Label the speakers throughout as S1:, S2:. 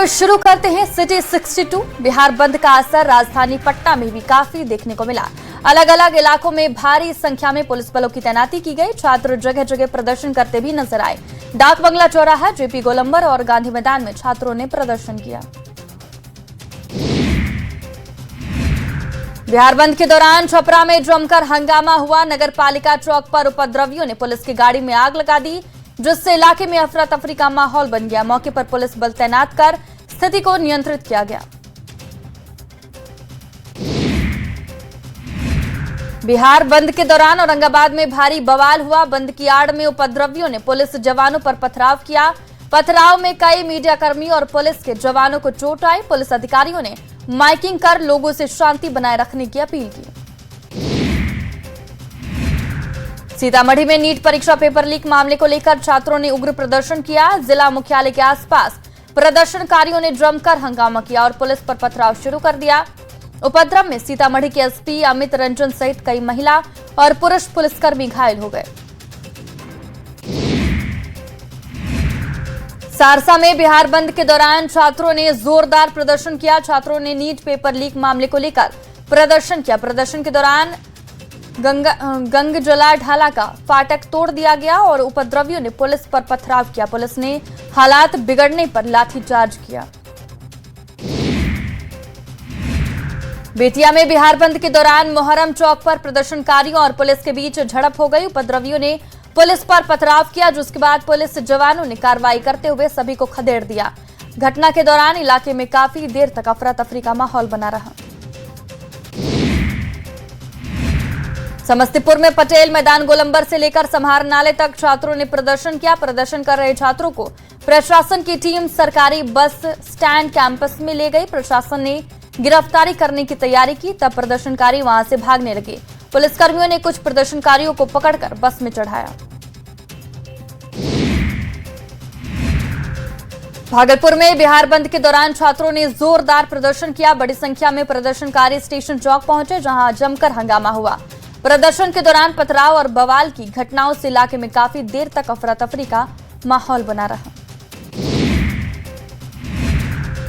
S1: शुरू करते हैं सिटी 62। बिहार बंद का असर राजधानी पटना में भी काफी देखने को मिला। अलग अलग इलाकों में भारी संख्या में पुलिस बलों की तैनाती की गई। छात्र जगह जगह प्रदर्शन करते भी नजर आए। डाक बंगला चौराहा, जेपी गोलंबर और गांधी मैदान में छात्रों ने प्रदर्शन किया। बिहार बंद के दौरान छपरा में जमकर हंगामा हुआ। नगर पालिका चौक पर उपद्रवियों ने पुलिस की गाड़ी में आग लगा दी, जिससे इलाके में अफरा तफरी का माहौल बन गया। मौके पर पुलिस बल तैनात कर स्थिति को नियंत्रित किया गया। बिहार बंद के दौरान औरंगाबाद में भारी बवाल हुआ। बंद की आड़ में उपद्रवियों ने पुलिस जवानों पर पथराव किया। पथराव में कई मीडियाकर्मी और पुलिस के जवानों को चोट आई। पुलिस अधिकारियों ने माइकिंग कर लोगों से शांति बनाए रखने की अपील की। सीतामढ़ी में नीट परीक्षा पेपर लीक मामले को लेकर छात्रों ने उग्र प्रदर्शन किया। जिला मुख्यालय के आसपास प्रदर्शनकारियों ने जमकर हंगामा किया और पुलिस पर पथराव शुरू कर दिया। उपद्रव में सीतामढ़ी के एसपी अमित रंजन सहित कई महिला और पुरुष पुलिसकर्मी घायल हो गए। सहरसा में बिहार बंद के दौरान छात्रों ने जोरदार प्रदर्शन किया। छात्रों ने नीट पेपर लीक मामले को लेकर प्रदर्शन किया। प्रदर्शन के दौरान गंगजला ढाला का फाटक तोड़ दिया गया और उपद्रवियों ने पुलिस पर पथराव किया। पुलिस ने हालात बिगड़ने पर लाठीचार्ज किया। बेतिया में बिहार बंद के दौरान मोहर्रम चौक पर प्रदर्शनकारियों और पुलिस के बीच झड़प हो गई। उपद्रवियों ने पुलिस पर पथराव किया, जिसके बाद पुलिस जवानों ने कार्रवाई करते हुए सभी को खदेड़ दिया। घटना के दौरान इलाके में काफी देर तक अफरा तफरी का माहौल बना रहा। समस्तीपुर में पटेल मैदान गोलंबर से लेकर समाहरणालय तक छात्रों ने प्रदर्शन किया। प्रदर्शन कर रहे छात्रों को प्रशासन की टीम सरकारी बस स्टैंड कैंपस में ले गई। प्रशासन ने गिरफ्तारी करने की तैयारी की, तब प्रदर्शनकारी वहां से भागने लगे। पुलिसकर्मियों ने कुछ प्रदर्शनकारियों को पकड़कर बस में चढ़ाया। भागलपुर में बिहार बंद के दौरान छात्रों ने जोरदार प्रदर्शन किया। बड़ी संख्या में प्रदर्शनकारी स्टेशन चौक पहुंचे, जहां जमकर हंगामा हुआ। प्रदर्शन के दौरान पथराव और बवाल की घटनाओं से इलाके में काफी देर तक अफरा तफरी का माहौल बना रहा।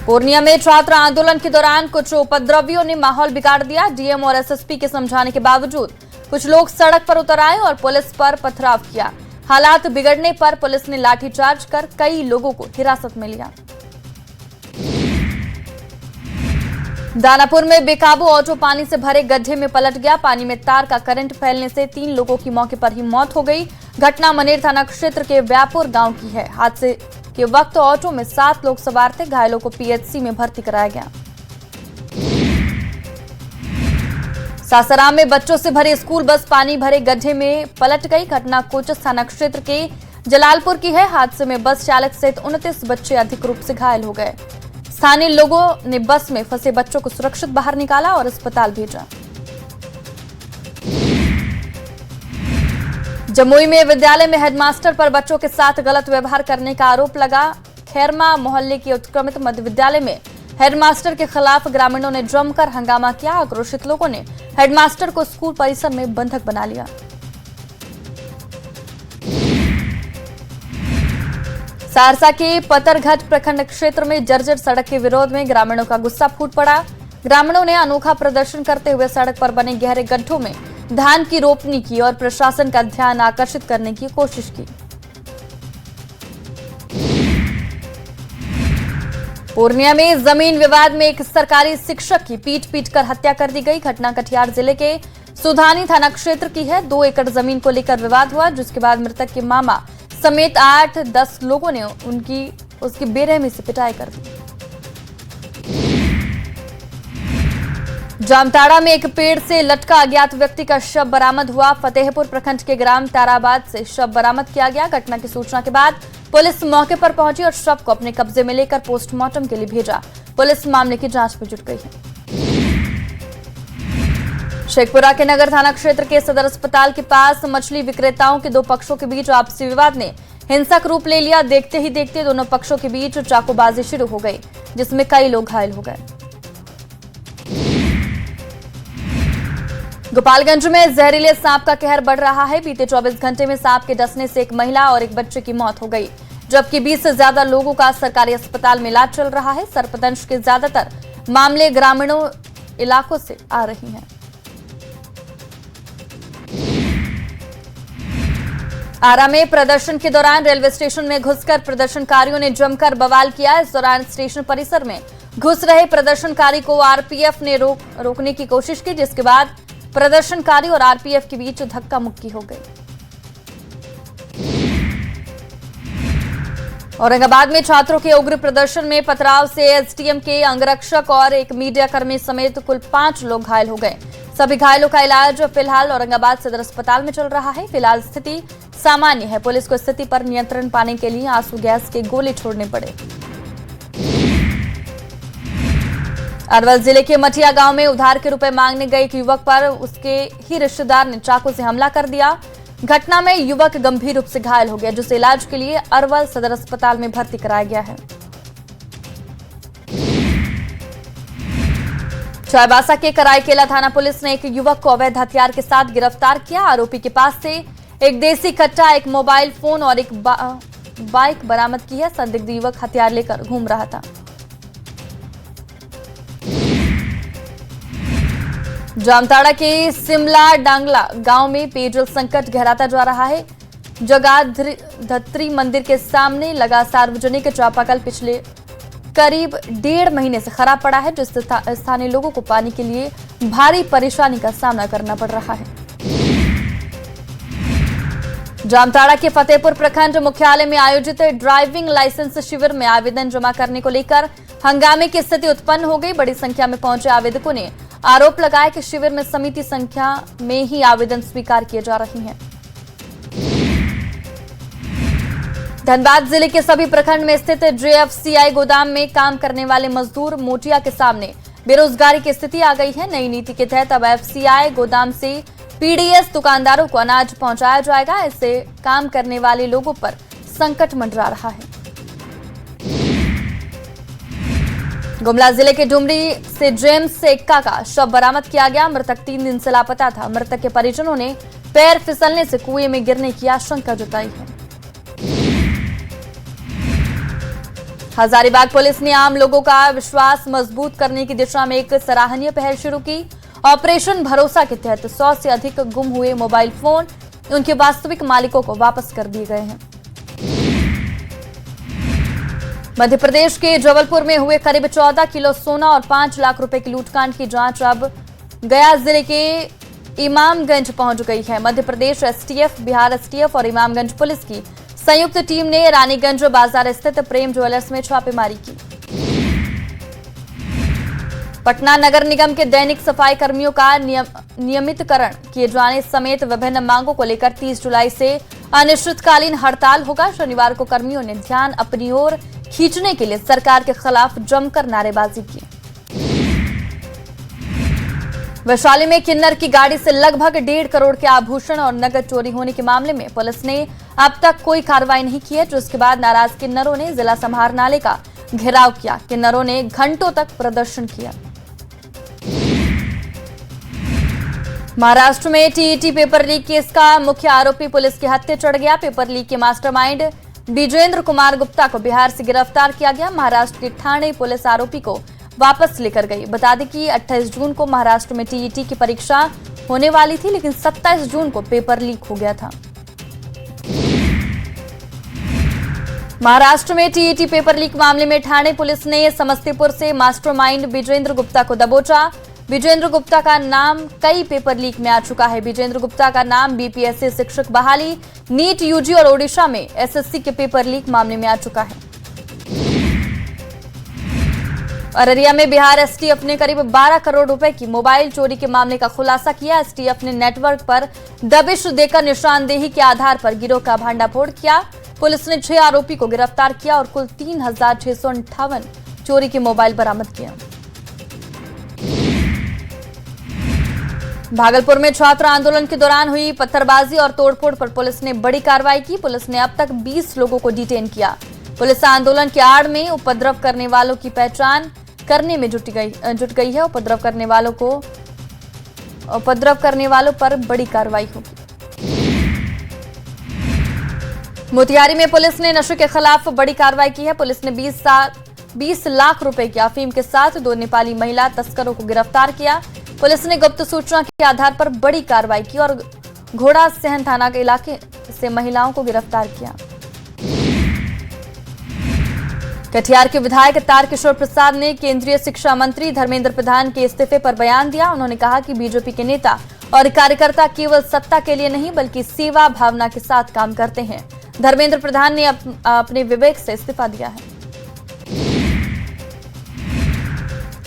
S1: पूर्णिया में छात्र आंदोलन के दौरान कुछ उपद्रवियों ने माहौल बिगाड़ दिया। डीएम और एसएसपी के समझाने के बावजूद कुछ लोग सड़क पर उतर आए और पुलिस पर पथराव किया। हालात बिगड़ने पर पुलिस ने लाठीचार्ज कर कई लोगों को हिरासत में लिया। दानापुर में बेकाबू ऑटो पानी से भरे गड्ढे में पलट गया। पानी में तार का करंट फैलने से 3 लोगों की मौके पर ही मौत हो गई। घटना मनेर थाना क्षेत्र के व्यापुर गांव की है। हादसे के वक्त ऑटो में 7 लोग सवार थे। घायलों को पीएचसी में भर्ती कराया गया। सासाराम में बच्चों से भरी स्कूल बस पानी भरे गड्ढे में पलट गई। घटना कोचस थाना क्षेत्र के जलालपुर की है। हादसे में बस चालक सहित 29 बच्चे अधिक रूप से घायल हो गए। स्थानीय लोगों ने बस में फंसे बच्चों को सुरक्षित बाहर निकाला और अस्पताल भेजा। जमुई में विद्यालय में हेडमास्टर पर बच्चों के साथ गलत व्यवहार करने का आरोप लगा। खैरमा मोहल्ले के उत्क्रमित मध्य विद्यालय में हेडमास्टर के खिलाफ ग्रामीणों ने जमकर हंगामा किया। आक्रोशित लोगों ने हेडमास्टर को स्कूल परिसर में बंधक बना लिया। सहरसा के पतरघट प्रखंड क्षेत्र में जर्जर सड़क के विरोध में ग्रामीणों का गुस्सा फूट पड़ा। ग्रामीणों ने अनोखा प्रदर्शन करते हुए सड़क पर बने गहरे गड्ढों में धान की रोपनी की और प्रशासन का ध्यान आकर्षित करने की कोशिश की। पूर्णिया में जमीन विवाद में एक सरकारी शिक्षक की पीट कर हत्या कर दी गई। घटना कटिहार जिले के सुधानी थाना क्षेत्र की है। 2 एकड़ जमीन को लेकर विवाद हुआ, जिसके बाद मृतक के मामा समेत 8-10 लोगों ने उसकी बेरहमी से पिटाई कर दी। जामताड़ा में एक पेड़ से लटका अज्ञात व्यक्ति का शव बरामद हुआ। फतेहपुर प्रखंड के ग्राम ताराबाद से शव बरामद किया गया। घटना की सूचना के बाद पुलिस मौके पर पहुंची और शव को अपने कब्जे में लेकर पोस्टमार्टम के लिए भेजा। पुलिस मामले की जांच में जुट गई है। शेखपुरा के नगर थाना क्षेत्र के सदर अस्पताल के पास मछली विक्रेताओं के 2 पक्षों के बीच आपसी विवाद ने हिंसक रूप ले लिया। देखते ही देखते दोनों पक्षों के बीच चाकूबाजी शुरू हो गई, जिसमें कई लोग घायल हो गए। गोपालगंज में जहरीले सांप का कहर बढ़ रहा है। बीते 24 घंटे में सांप के डसने से एक महिला और एक बच्चे की मौत हो गई। जबकि 20 से ज्यादा लोगों का सरकारी अस्पताल में इलाज चल रहा है। सर्पदंश के ज्यादातर मामले ग्रामीणों इलाकों से आ रही हैं। आरा में प्रदर्शन के दौरान रेलवे स्टेशन में घुसकर प्रदर्शनकारियों ने जमकर बवाल किया। इस दौरान स्टेशन परिसर में घुस रहे प्रदर्शनकारी को आरपीएफ ने रोकने की कोशिश की, जिसके बाद प्रदर्शनकारी और आरपीएफ के बीच धक्का मुक्की हो गई। औरंगाबाद में छात्रों के उग्र प्रदर्शन में पथराव से एसडीएम के अंगरक्षक और एक मीडिया कर्मी समेत कुल 5 लोग घायल हो गए। सभी घायलों का इलाज फिलहाल औरंगाबाद सदर अस्पताल में चल रहा है। फिलहाल स्थिति सामान्य है। पुलिस को स्थिति पर नियंत्रण पाने के लिए आंसू गैस के गोले छोड़ने पड़े। अरवल जिले के मठिया गांव में उधार के रुपए मांगने गए एक युवक पर उसके ही रिश्तेदार ने चाकू से हमला कर दिया। घटना में युवक गंभीर रूप से घायल हो गया, जिसे इलाज के लिए अरवल सदर अस्पताल में भर्ती कराया गया है। चाईबासा के कराईकेला थाना पुलिस ने एक युवक को अवैध हथियार के साथ गिरफ्तार किया। आरोपी के पास से एक देसी कट्टा, एक मोबाइल फोन और एक बाइक बरामद की है। संदिग्ध युवक हथियार लेकर घूम रहा था। जामताड़ा के सिमला डांगला गांव में पेयजल संकट गहराता जा रहा है। जगाधरी मंदिर के सामने लगा सार्वजनिक चापाकल पिछले करीब 1.5 महीने से खराब पड़ा है, जिससे स्थानीय लोगों को पानी के लिए भारी परेशानी का सामना करना पड़ रहा है। जामताड़ा के फतेहपुर प्रखंड मुख्यालय में आयोजित ड्राइविंग लाइसेंस शिविर में आवेदन जमा करने को लेकर हंगामे की स्थिति उत्पन्न हो गई। बड़ी संख्या में पहुंचे आवेदकों ने आरोप लगाया कि शिविर में सीमित संख्या में ही आवेदन स्वीकार किए जा रहे हैं। धनबाद जिले के सभी प्रखंड में स्थित जेएफसीआई गोदाम में काम करने वाले मजदूर मोटिया के सामने बेरोजगारी की स्थिति आ गई है। नई नीति के तहत अब एफसीआई गोदाम से पीडीएस दुकानदारों को अनाज पहुंचाया जाएगा। इससे काम करने वाले लोगों पर संकट मंडरा रहा है। गुमला जिले के डुमरी से जेम्स एक्का का शव बरामद किया गया। मृतक 3 दिन से लापता था। मृतक के परिजनों ने पैर फिसलने से कुएं में गिरने की आशंका जताई है। हजारीबाग पुलिस ने आम लोगों का विश्वास मजबूत करने की दिशा में एक सराहनीय पहल शुरू की। ऑपरेशन भरोसा के तहत 100 से अधिक गुम हुए मोबाइल फोन उनके वास्तविक मालिकों को वापस कर दिए गए हैं। मध्य प्रदेश के जबलपुर में हुए करीब 14 किलो सोना और 5 लाख रुपए की लूटकांड की जांच अब गया जिले के इमामगंज पहुंच गई है। मध्य प्रदेश एसटीएफ, बिहार एसटीएफ और इमामगंज पुलिस की संयुक्त टीम ने रानीगंज बाजार स्थित प्रेम ज्वेलर्स में छापेमारी की। पटना नगर निगम के दैनिक सफाई कर्मियों का नियमितकरण किए जाने समेत विभिन्न मांगों को लेकर 30 जुलाई से अनिश्चितकालीन हड़ताल होगा। शनिवार को कर्मियों ने ध्यान अपनी ओर खींचने के लिए सरकार के खिलाफ जमकर नारेबाजी की। वैशाली में किन्नर की गाड़ी से लगभग 1.5 करोड़ के आभूषण और नकद चोरी होने के मामले में पुलिस ने अब तक कोई कार्रवाई नहीं की है, जिसके बाद नाराज किन्नरों ने जिला समाहरणालय का घेराव किया। किन्नरों ने घंटों तक प्रदर्शन किया। महाराष्ट्र में टीईटी पेपर लीक केस का मुख्य आरोपी पुलिस के हत्थे चढ़ गया। पेपर लीक के मास्टरमाइंड विजेंद्र कुमार गुप्ता को बिहार से गिरफ्तार किया गया। महाराष्ट्र की ठाणे पुलिस आरोपी को वापस लेकर गई। बता दें कि 28 जून को महाराष्ट्र में टीईटी की परीक्षा होने वाली थी, लेकिन 27 जून को पेपर लीक हो गया था। महाराष्ट्र में टीईटी पेपर लीक मामले में ठाणे पुलिस ने समस्तीपुर से मास्टरमाइंड विजेंद्र गुप्ता को दबोचा। विजेंद्र गुप्ता का नाम कई पेपर लीक में आ चुका है। विजेंद्र गुप्ता का नाम बीपीएससी शिक्षक बहाली, नीट यूजी और ओडिशा में एसएससी के पेपर लीक मामले में आ चुका है। अररिया में बिहार एसटीएफ ने करीब 12 करोड़ रुपए की मोबाइल चोरी के मामले का खुलासा किया। एसटीएफ ने नेटवर्क पर दबिश देकर निशानदेही के आधार पर गिरोह का भांडाफोड़ किया। पुलिस ने 6 आरोपी को गिरफ्तार किया और कुल 3,658 चोरी के मोबाइल बरामद किया। भागलपुर में छात्र आंदोलन के दौरान हुई पत्थरबाजी और तोड़फोड़ पर पुलिस ने बड़ी कार्रवाई की। पुलिस ने अब तक 20 लोगों को डिटेन किया। पुलिस आंदोलन की आड़ में उपद्रव करने वालों की पहचान करने में जुट गई है। उपद्रव करने वालों पर बड़ी कार्रवाई होगी। मोतिहारी में पुलिस ने नशे के खिलाफ बड़ी कार्रवाई की है। पुलिस ने 20 लाख रुपए की अफीम के साथ 2 नेपाली महिला तस्करों को गिरफ्तार किया। पुलिस ने गुप्त सूचना के आधार पर बड़ी कार्रवाई की और घोड़ा सहन थाना के इलाके से महिलाओं को गिरफ्तार किया। कटिहार के विधायक तारकिशोर प्रसाद ने केंद्रीय शिक्षा मंत्री धर्मेंद्र प्रधान के इस्तीफे पर बयान दिया। उन्होंने कहा कि बीजेपी के नेता और कार्यकर्ता केवल सत्ता के लिए नहीं बल्कि सेवा भावना के साथ काम करते हैं। धर्मेंद्र प्रधान ने अपने विवेक से इस्तीफा दिया है।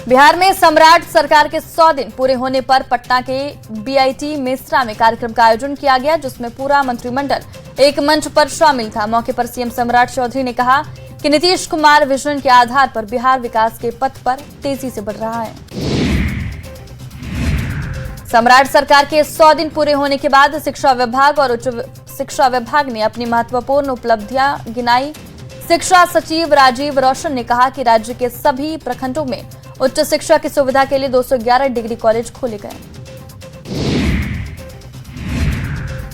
S1: बिहार में सम्राट सरकार के 100 दिन पूरे होने पर पटना के बीआईटी मेसरा में कार्यक्रम का आयोजन किया गया, जिसमें पूरा मंत्रिमंडल एक मंच पर शामिल था। मौके पर सीएम सम्राट चौधरी ने कहा कि नीतीश कुमार विजन के आधार पर बिहार विकास के पथ पर तेजी से बढ़ रहा है। सम्राट सरकार के 100 दिन पूरे होने के बाद शिक्षा विभाग और उच्च शिक्षा विभाग ने अपनी महत्वपूर्ण उपलब्धियां गिनाई। शिक्षा सचिव राजीव रोशन ने कहा कि राज्य के सभी प्रखंडों में उच्च शिक्षा की सुविधा के लिए 211 डिग्री कॉलेज खोले गए।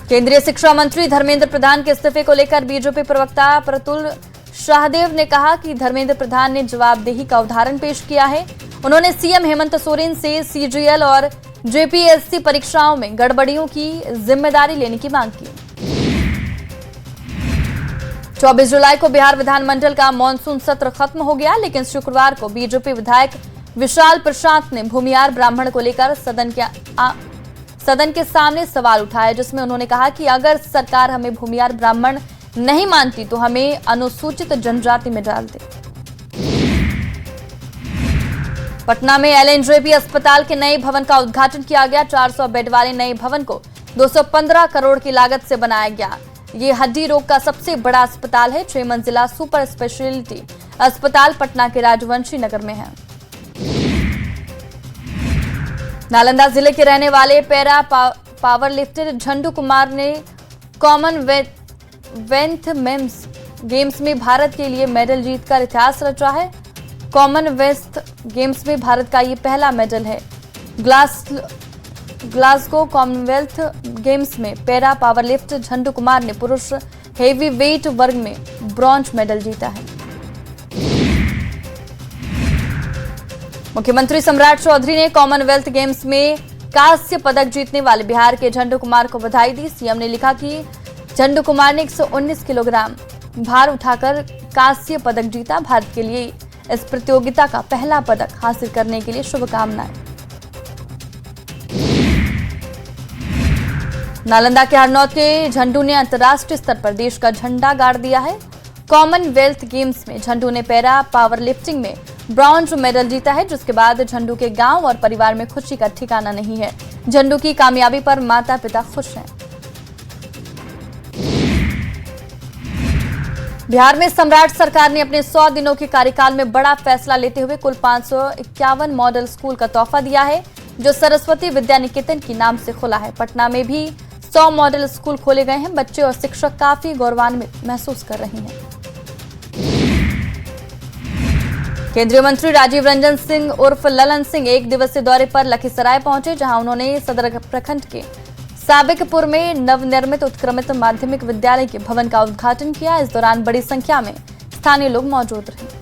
S1: केंद्रीय शिक्षा मंत्री धर्मेंद्र प्रधान के इस्तीफे को लेकर बीजेपी प्रवक्ता प्रतुल शाहदेव ने कहा कि धर्मेंद्र प्रधान ने जवाबदेही का उदाहरण पेश किया है। उन्होंने सीएम हेमंत सोरेन से सीजीएल और जेपीएससी परीक्षाओं में गड़बड़ियों की जिम्मेदारी लेने की मांग की। 24 जुलाई को बिहार विधानमंडल का मानसून सत्र खत्म हो गया, लेकिन शुक्रवार को बीजेपी विधायक विशाल प्रशांत ने भूमिहार ब्राह्मण को लेकर सदन के सामने सवाल उठाया, जिसमें उन्होंने कहा कि अगर सरकार हमें भूमिहार ब्राह्मण नहीं मानती तो हमें अनुसूचित जनजाति में डाल दे। पटना में एलएनजेपी अस्पताल के नए भवन का उद्घाटन किया गया। 400 बेड वाले नए भवन को 215 करोड़ की लागत से बनाया गया। ये हड्डी रोग का सबसे बड़ा अस्पताल है। 6 मंजिला सुपर स्पेशलिटी अस्पताल पटना के राजवंशी नगर में है। नालंदा जिले के रहने वाले पैरा पावर लिफ्टर झंडू कुमार ने कॉमनवेल्थ गेम्स में भारत के लिए मेडल जीतकर इतिहास रचा है। कॉमनवेल्थ गेम्स में भारत का ये पहला मेडल है। ग्लासगो कॉमनवेल्थ गेम्स में पैरा पावरलिफ्ट झंडू कुमार ने पुरुष हेवी वेट वर्ग में ब्रॉन्ज मेडल जीता है। मुख्यमंत्री सम्राट चौधरी ने कॉमनवेल्थ गेम्स में कांस्य पदक जीतने वाले बिहार के झंडू कुमार को बधाई दी। सीएम ने लिखा कि झंडू कुमार ने 119 किलोग्राम भार उठाकर कांस्य पदक जीता। भारत के लिए इस प्रतियोगिता का पहला पदक हासिल करने के लिए शुभकामनाएं। नालंदा के हरनौत के झंडू ने अंतर्राष्ट्रीय स्तर पर देश का झंडा गाड़ दिया है। कॉमनवेल्थ गेम्स में झंडू ने पैरा पावर लिफ्टिंग में ब्रॉन्ज मेडल जीता है, जिसके बाद झंडू के गांव और परिवार में खुशी का ठिकाना नहीं है। झंडू की कामयाबी पर माता पिता खुश हैं। बिहार में सम्राट सरकार ने अपने 100 दिनों के कार्यकाल में बड़ा फैसला लेते हुए कुल 551 मॉडल स्कूल का तोहफा दिया है, जो सरस्वती विद्या निकेतन के नाम से खुला है। पटना में भी 100 मॉडल स्कूल खोले गए हैं। बच्चे और शिक्षक काफी गौरवान्वित महसूस कर रहे हैं। केंद्रीय मंत्री राजीव रंजन सिंह उर्फ ललन सिंह 1 दिवसीय दौरे पर लखीसराय पहुंचे, जहां उन्होंने सदर प्रखंड के साबिकपुर में नवनिर्मित उत्क्रमित माध्यमिक विद्यालय के भवन का उद्घाटन किया। इस दौरान बड़ी संख्या में स्थानीय लोग मौजूद रहे।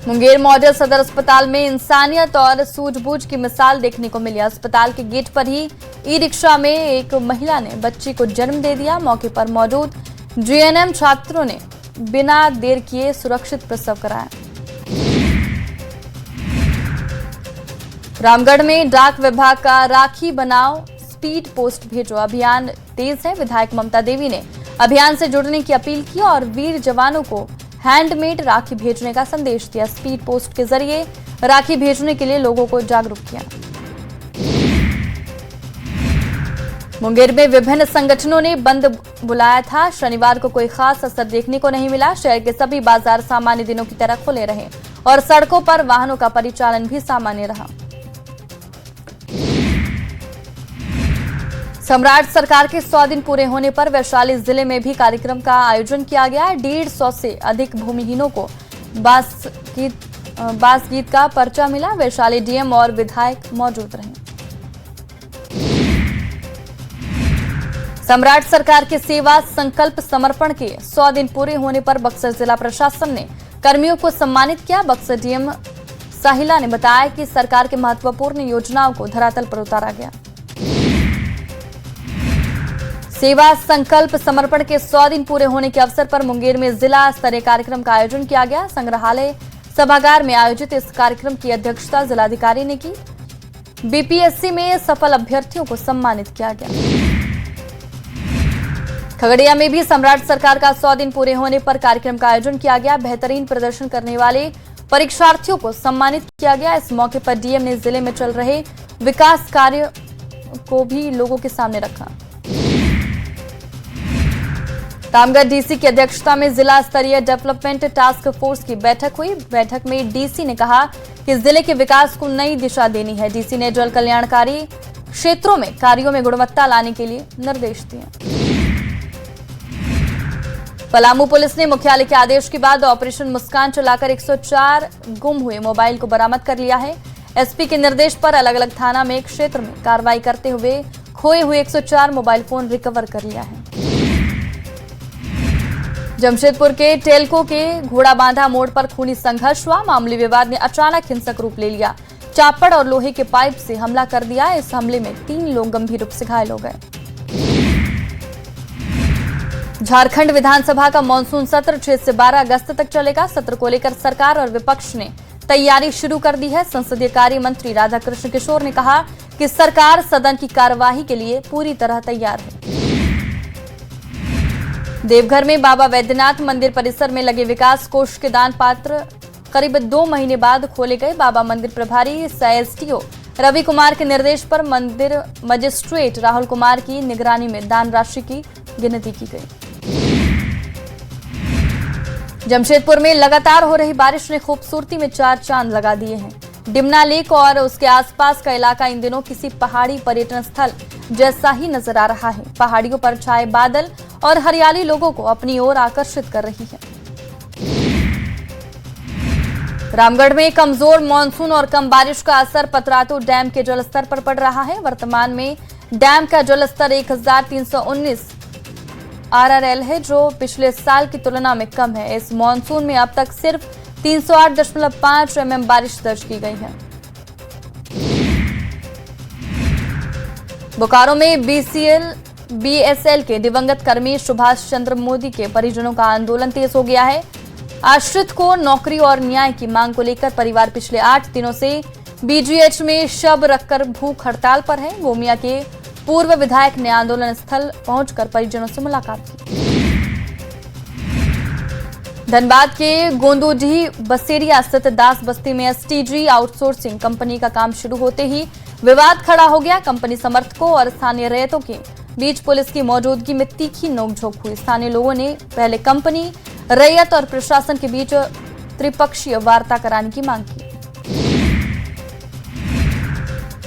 S1: मुंगेर मॉडल सदर अस्पताल में इंसानियत और सूझबूझ की मिसाल देखने को मिली। अस्पताल के गेट पर ही ई-रिक्शा में एक महिला ने बच्ची को जन्म दे दिया। मौके पर मौजूद जीएनएम छात्रों ने बिना देर किए सुरक्षित प्रसव कराया। रामगढ़ में डाक विभाग का राखी बनाओ स्पीड पोस्ट भेजो अभियान तेज है। विधायक ममता देवी ने अभियान से जुड़ने की अपील की और वीर जवानों को हैंडमेड राखी भेजने का संदेश दिया। स्पीड पोस्ट के जरिए राखी भेजने के लिए लोगों को जागरूक किया। मुंगेर में विभिन्न संगठनों ने बंद बुलाया था। शनिवार को कोई खास असर देखने को नहीं मिला। शहर के सभी बाजार सामान्य दिनों की तरह खुले रहे और सड़कों पर वाहनों का परिचालन भी सामान्य रहा। सम्राट सरकार के 100 दिन पूरे होने पर वैशाली जिले में भी कार्यक्रम का आयोजन किया गया। 150 से अधिक भूमिहीनों को बास गीत का पर्चा मिला। वैशाली डीएम और विधायक मौजूद रहे। सम्राट सरकार के सेवा संकल्प समर्पण के 100 दिन पूरे होने पर बक्सर जिला प्रशासन ने कर्मियों को सम्मानित किया। बक्सर डीएम साहिला ने बताया कि सरकार के महत्वपूर्ण योजनाओं को धरातल पर उतारा गया। सेवा संकल्प समर्पण के 100 दिन पूरे होने के अवसर पर मुंगेर में जिला स्तरीय कार्यक्रम का आयोजन किया गया। संग्रहालय सभागार में आयोजित इस कार्यक्रम की अध्यक्षता जिलाधिकारी ने की। बीपीएससी में सफल अभ्यर्थियों को सम्मानित किया गया। खगड़िया में भी सम्राट सरकार का 100 दिन पूरे होने पर कार्यक्रम का आयोजन किया गया। बेहतरीन प्रदर्शन करने वाले परीक्षार्थियों को सम्मानित किया गया। इस मौके पर डीएम ने जिले में चल रहे विकास कार्य को भी लोगों के सामने रखा। रामगढ़ डीसी की अध्यक्षता में जिला स्तरीय डेवलपमेंट टास्क फोर्स की बैठक हुई। बैठक में डीसी ने कहा कि जिले के विकास को नई दिशा देनी है। डीसी ने जल कल्याणकारी क्षेत्रों में कार्यों में गुणवत्ता लाने के लिए निर्देश दिए। पलामू पुलिस ने मुख्यालय के आदेश के बाद ऑपरेशन मुस्कान चलाकर 104 गुम हुए मोबाइल को बरामद कर लिया है। एसपी के निर्देश पर अलग अलग थाना में क्षेत्र में कार्रवाई करते हुए खोए हुए 104 मोबाइल फोन रिकवर कर लिया है। जमशेदपुर के टेलको के घोड़ाबांधा मोड़ पर खूनी संघर्ष हुआ। मामूली विवाद ने अचानक हिंसक रूप ले लिया। चापड़ और लोहे के पाइप से हमला कर दिया। इस हमले में 3 लोग गंभीर रूप से घायल हो गए। झारखंड विधानसभा का मानसून सत्र 6 से 12 अगस्त तक चलेगा। सत्र को लेकर सरकार और विपक्ष ने तैयारी शुरू कर दी है। संसदीय कार्य मंत्री राधाकृष्ण किशोर ने कहा कि सरकार सदन की कार्यवाही के लिए पूरी तरह तैयार है। देवघर में बाबा वैद्यनाथ मंदिर परिसर में लगे विकास कोष के दान पात्र करीब 2 महीने बाद खोले गए। बाबा मंदिर प्रभारी एसडीओ रवि कुमार के निर्देश पर मंदिर मजिस्ट्रेट राहुल कुमार की निगरानी में दान राशि की गिनती की गई। जमशेदपुर में लगातार हो रही बारिश ने खूबसूरती में 4 चांद लगा दिए हैं। डिमना लेक और उसके आसपास का इलाका इन दिनों किसी पहाड़ी पर्यटन स्थल जैसा ही नजर आ रहा है। पहाड़ियों पर छाए बादल और हरियाली लोगों को अपनी ओर आकर्षित कर रही है। रामगढ़ में कमजोर मानसून और कम बारिश का असर पतरातू डैम के जलस्तर पर पड़ रहा है। वर्तमान में डैम का जलस्तर 1319 आरआरएल है, जो पिछले साल की तुलना में कम है। इस मानसून में अब तक सिर्फ 308.5 mm बारिश दर्ज की गई है। बोकारो में बीएसएल के दिवंगत कर्मी सुभाष चंद्र मोदी के परिजनों का आंदोलन तेज हो गया है। आश्रित को नौकरी और न्याय की मांग को लेकर परिवार पिछले 8 दिनों से बीजीएच में शव रखकर भूख हड़ताल पर है। गोमिया के पूर्व विधायक ने आंदोलन स्थल पहुंचकर परिजनों से मुलाकात की। धनबाद के गोंदूडीह बसेरिया स्थित दास बस्ती में एसटीजी आउटसोर्सिंग कंपनी का काम शुरू होते ही विवाद खड़ा हो गया। कंपनी समर्थकों और स्थानीय रैयतों के बीच पुलिस की मौजूदगी में तीखी नोकझोंक हुई। स्थानीय लोगों ने पहले कंपनी, रैयत और प्रशासन के बीच त्रिपक्षीय वार्ता कराने की मांग की।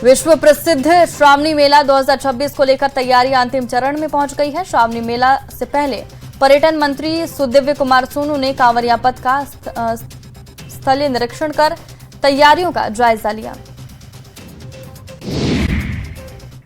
S1: विश्व प्रसिद्ध श्रावणी मेला 2026 को लेकर तैयारी अंतिम चरण में पहुंच गई है। श्रावणी मेला से पहले पर्यटन मंत्री सुदिव्य कुमार सोनू ने कांवरिया पथ का स्थलीय निरीक्षण कर तैयारियों का जायजा लिया।